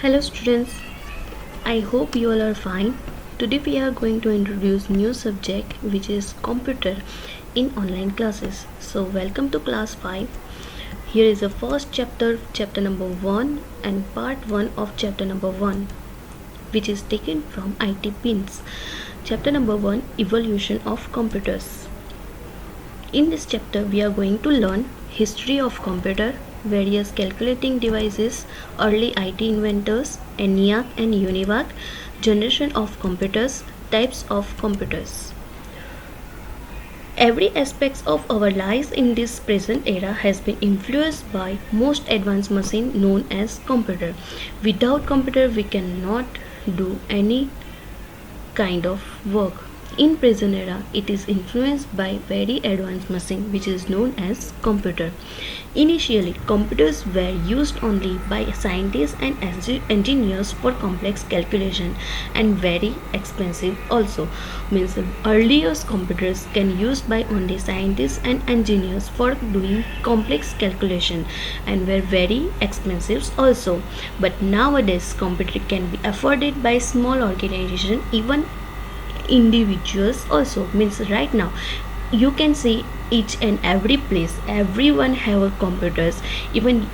Hello students, I hope you all are fine. Today we are going to introduce new subject which is computer in online classes. So welcome to class 5. Here is the first chapter number 1 and part 1 of chapter number 1 which is taken from IT pins. Chapter number 1, evolution of computers. In this chapter we are going to learn history of computer, various calculating devices, early IT inventors, ENIAC and UNIVAC, generation of computers, types of computers. Every aspect of our lives in this present era has been influenced by most advanced machine known as computer. Without computer we cannot do any kind of work. In present era, it is influenced by very advanced machine which is known as computer. Initially, computers were used only by scientists and engineers for complex calculation and very expensive also. Means earlier computers can used by only scientists and engineers for doing complex calculation and were very expensive also. But nowadays, computer can be afforded by small organization, even individuals also. Means right now you can see each and every place everyone have a computers. Even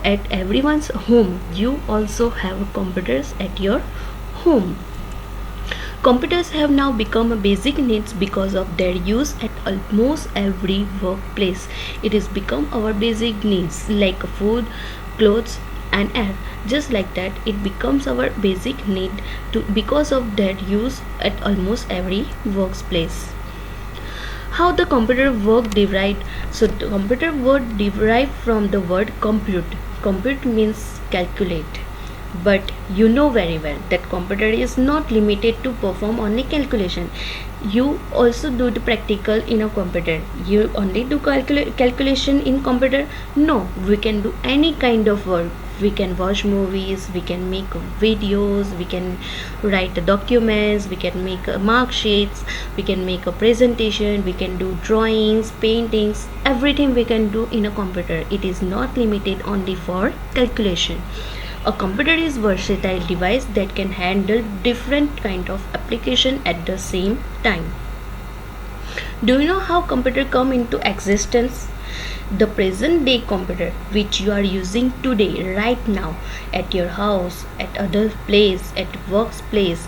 at everyone's home you also have computers at your home. Computers have now become a basic needs because of their use at almost every workplace. It has become our basic needs like food, clothes and air. Just like that, it becomes our basic need to because of their use at almost every workplace. How the computer work derived? So the computer word derived from the word compute. Compute means calculate. But you know very well that computer is not limited to perform only calculation. You also do the practical in a computer. You only do calculation in computer? No, we can do any kind of work. We can watch movies, we can make videos, we can write the documents, we can make mark sheets, we can make a presentation, we can do drawings, paintings, everything we can do in a computer. It is not limited only for calculation. A computer is a versatile device that can handle different kind of application at the same time. Do you know how computer come into existence? The present day computer which you are using today right now at your house, at other place, at workplace,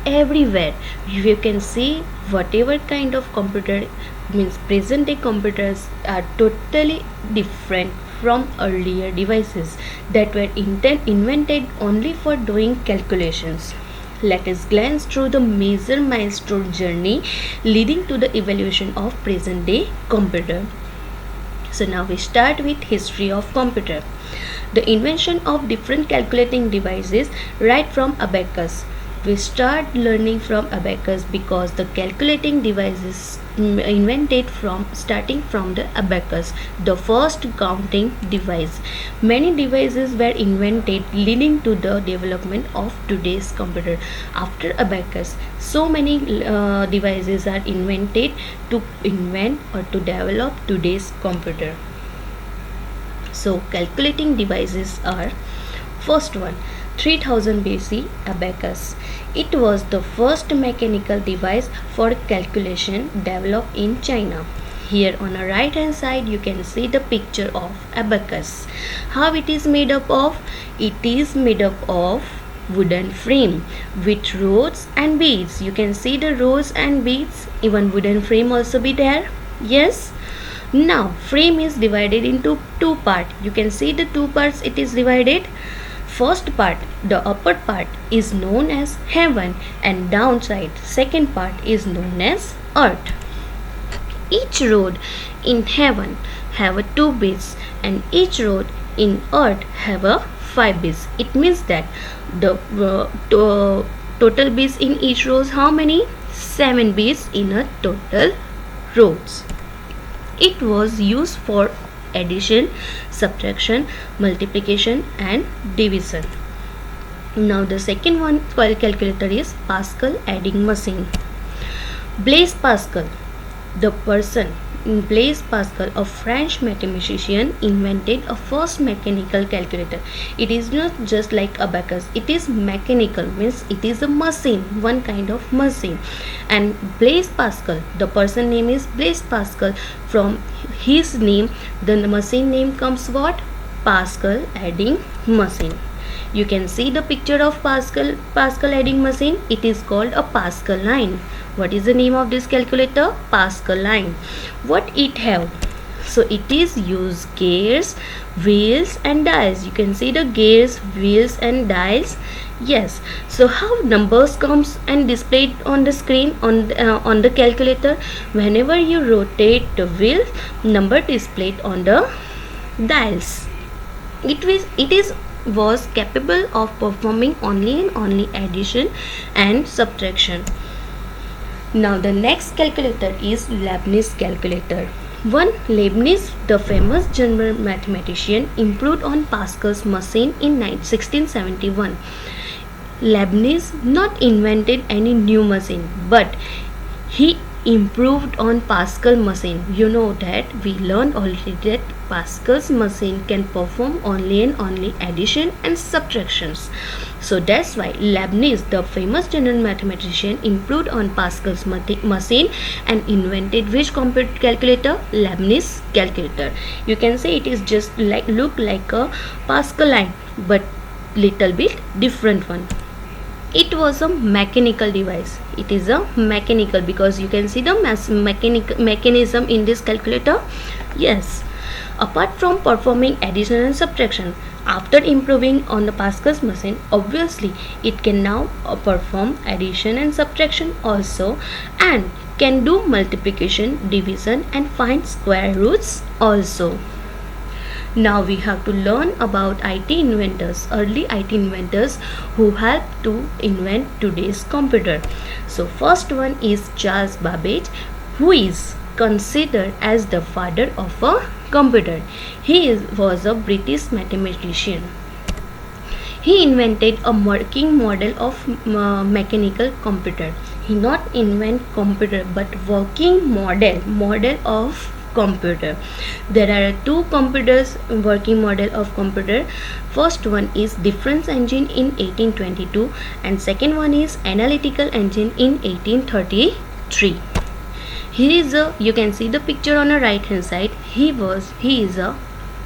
everywhere you can see whatever kind of computer. Means present day computers are totally different from earlier devices that were invented only for doing calculations. Let us glance through the major milestone journey leading to the evolution of present day computer. So now we start with history of computer. The invention of different calculating devices right from abacus. We start learning from abacus because the calculating devices invented from starting from the abacus, the first counting device. Many devices were invented leading to the development of today's computer. After abacus, so many devices are invented to invent or to develop today's computer. So calculating devices are: first one, 3000 BC abacus. It was the first mechanical device for calculation developed in China. Here on the right hand side you can see the picture of abacus. How it is made up of? It is made up of wooden frame with rods and beads. You can see the rods and beads. Even wooden frame also be there. Yes. Now frame is divided into two parts. You can see the two parts it is divided. First part, the upper part is known as heaven and downside second part is known as earth. Each rod in heaven have a 2 bits and each rod in earth have a 5 bits. It means that the total bits in each rows how many? 7 bits in a total rows. It was used for addition, subtraction, multiplication and division. Now the second one calculator is Pascal adding machine. Blaise Pascal, the person Blaise Pascal, a French mathematician, invented a first mechanical calculator. It is not just like abacus, it is mechanical, means it is a machine, one kind of machine. And Blaise Pascal, the person name is Blaise Pascal. From his name, the machine name comes what? Pascal adding machine. You can see the picture of Pascal adding machine. It is called a Pascal line. What is the name of this calculator? Pascal line. What it have? So it is use gears, wheels and dials. You can see the gears, wheels and dials. Yes. So how numbers comes and displayed on the screen on the calculator? Whenever you rotate the wheel, number displayed on the dials. It was capable of performing only and only addition and subtraction. Now the next calculator is Leibniz calculator. One Leibniz, the famous German mathematician, improved on Pascal's machine in 1671. Leibniz not invented any new machine, but he improved on Pascal machine. You know that we learned already that Pascal's machine can perform only and only addition and subtractions. So that's why Leibniz, the famous German mathematician, improved on Pascal's machine and invented which computer calculator? Leibniz calculator. You can say it is just like look like a Pascal line, but little bit different one. It was a mechanical device. It is a mechanical because you can see the mechanism in this calculator. Yes. Apart from performing addition and subtraction, after improving on the Pascal's machine, obviously it can now perform addition and subtraction also, and can do multiplication, division and find square roots also. Now we have to learn about IT inventors, early IT inventors who helped to invent today's computer. So first one is Charles Babbage, who is considered as the father of a computer. He was a British mathematician. He invented a working model of mechanical computer. He not invent computer but working model of computer. There are two computers, working model of computer. First one is difference engine in 1822 and second one is analytical engine in 1833. Here is you can see the picture on the right hand side. He is a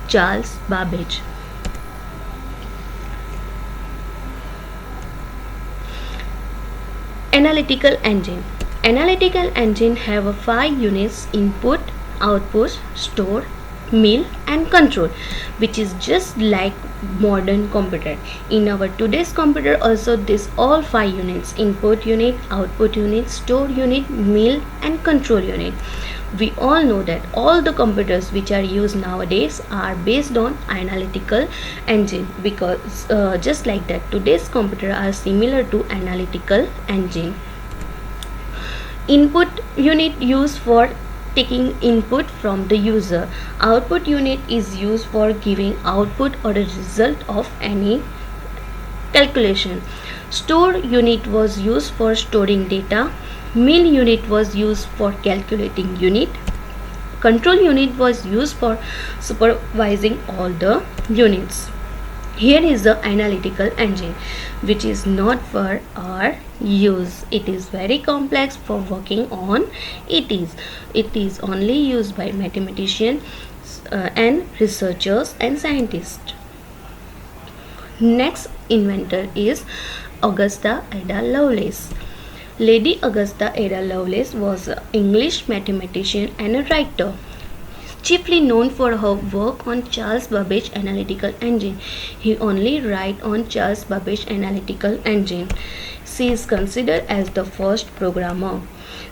Charles Babbage. Analytical engine. Analytical engine have a 5 units: input, output, store, mill and control, which is just like modern computer. In our today's computer also this all 5 units: input unit, output unit, store unit, mill and control unit. We all know that all the computers which are used nowadays are based on analytical engine, because just like that today's computer are similar to analytical engine. Input unit used for taking input from the user. Output unit is used for giving output or a result of any calculation. Store unit was used for storing data. Mill unit was used for calculating unit. Control unit was used for supervising all the units. Here is the analytical engine, which is not for our use. It is very complex for working on. It is only used by mathematicians and researchers and scientists. Next inventor is Augusta Ada Lovelace. Lady Augusta Ada Lovelace was an English mathematician and a writer, chiefly known for her work on Charles Babbage analytical engine. He only write on Charles Babbage analytical engine. She is considered as the first programmer.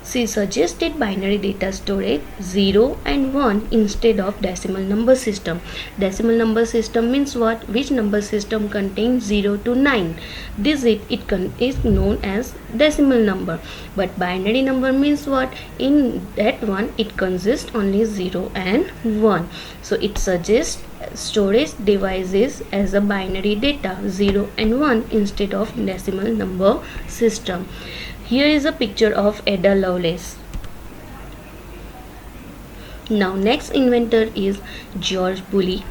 She suggested binary data storage 0 and 1 instead of decimal number system. Decimal number system means what? Which number system contains 0 to 9. This is known as decimal number. But binary number means what? In that one it consists only 0 and 1. So it suggests storage devices as a binary data 0 and 1 instead of decimal number system. Here is a picture of Ada Lovelace. Now next inventor is George Boole.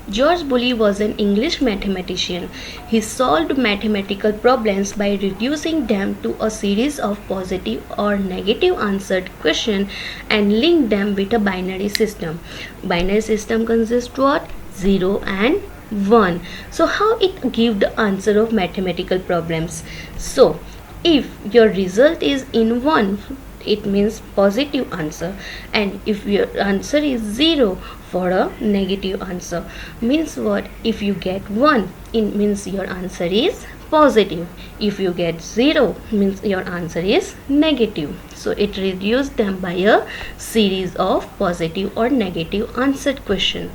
George Boole was an English mathematician. He solved mathematical problems by reducing them to a series of positive or negative answered questions and linked them with a binary system. Binary system consists what? 0 and 1. So how it give the answer of mathematical problems? So if your result is in 1, it means positive answer, and if your answer is 0 for a negative answer, means what? If you get 1, it means your answer is positive. If you get 0, means your answer is negative. So it reduced them by a series of positive or negative answered question.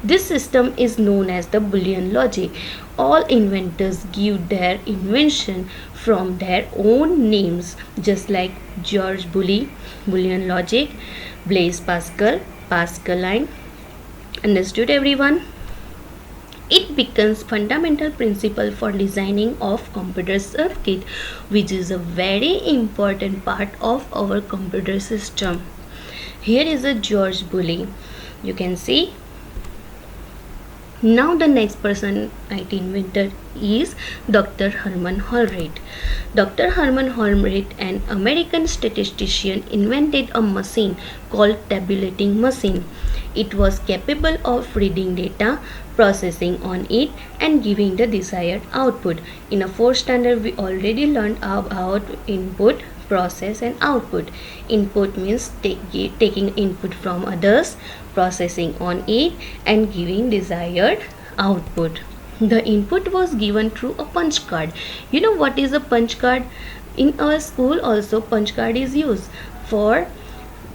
This system is known as the Boolean logic. All inventors give their invention from their own names, just like George Boole, Boolean logic, Blaise Pascal, Pascaline. Understood, everyone? It becomes fundamental principle for designing of computer circuit, which is a very important part of our computer system. Here is a George Boole. You can see. Now the next person IT inventor is Dr. Herman Hollerith. Dr. Herman Hollerith, an American statistician, invented a machine called tabulating machine. It was capable of reading data, processing on it, and giving the desired output. In a 4th standard, we already learned about input, process and output. Input means taking input from others, processing on it and giving desired output. The input was given through a punch card. You know what is a punch card? In our school also punch card is used for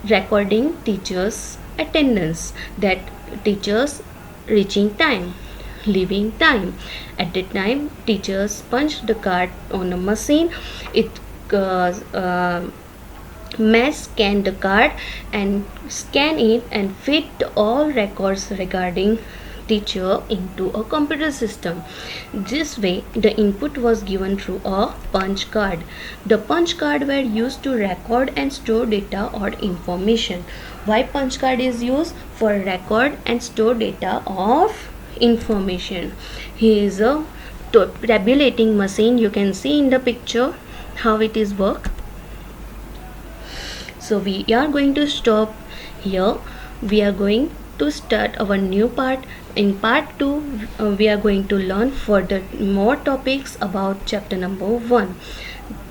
recording teachers' attendance, that teachers reaching time, leaving time. At the time teachers punch the card on a machine, it Mesh scan the card and scan it and fit all records regarding teacher into a computer system. This way the input was given through a punch card. The punch card were used to record and store data or information. Why punch card is used? For record and store data of information. Here is a tabulating machine. You can see in the picture how it is work. So we are going to stop here. We are going to start our new part. In part 2 we are going to learn further more topics about chapter number 1.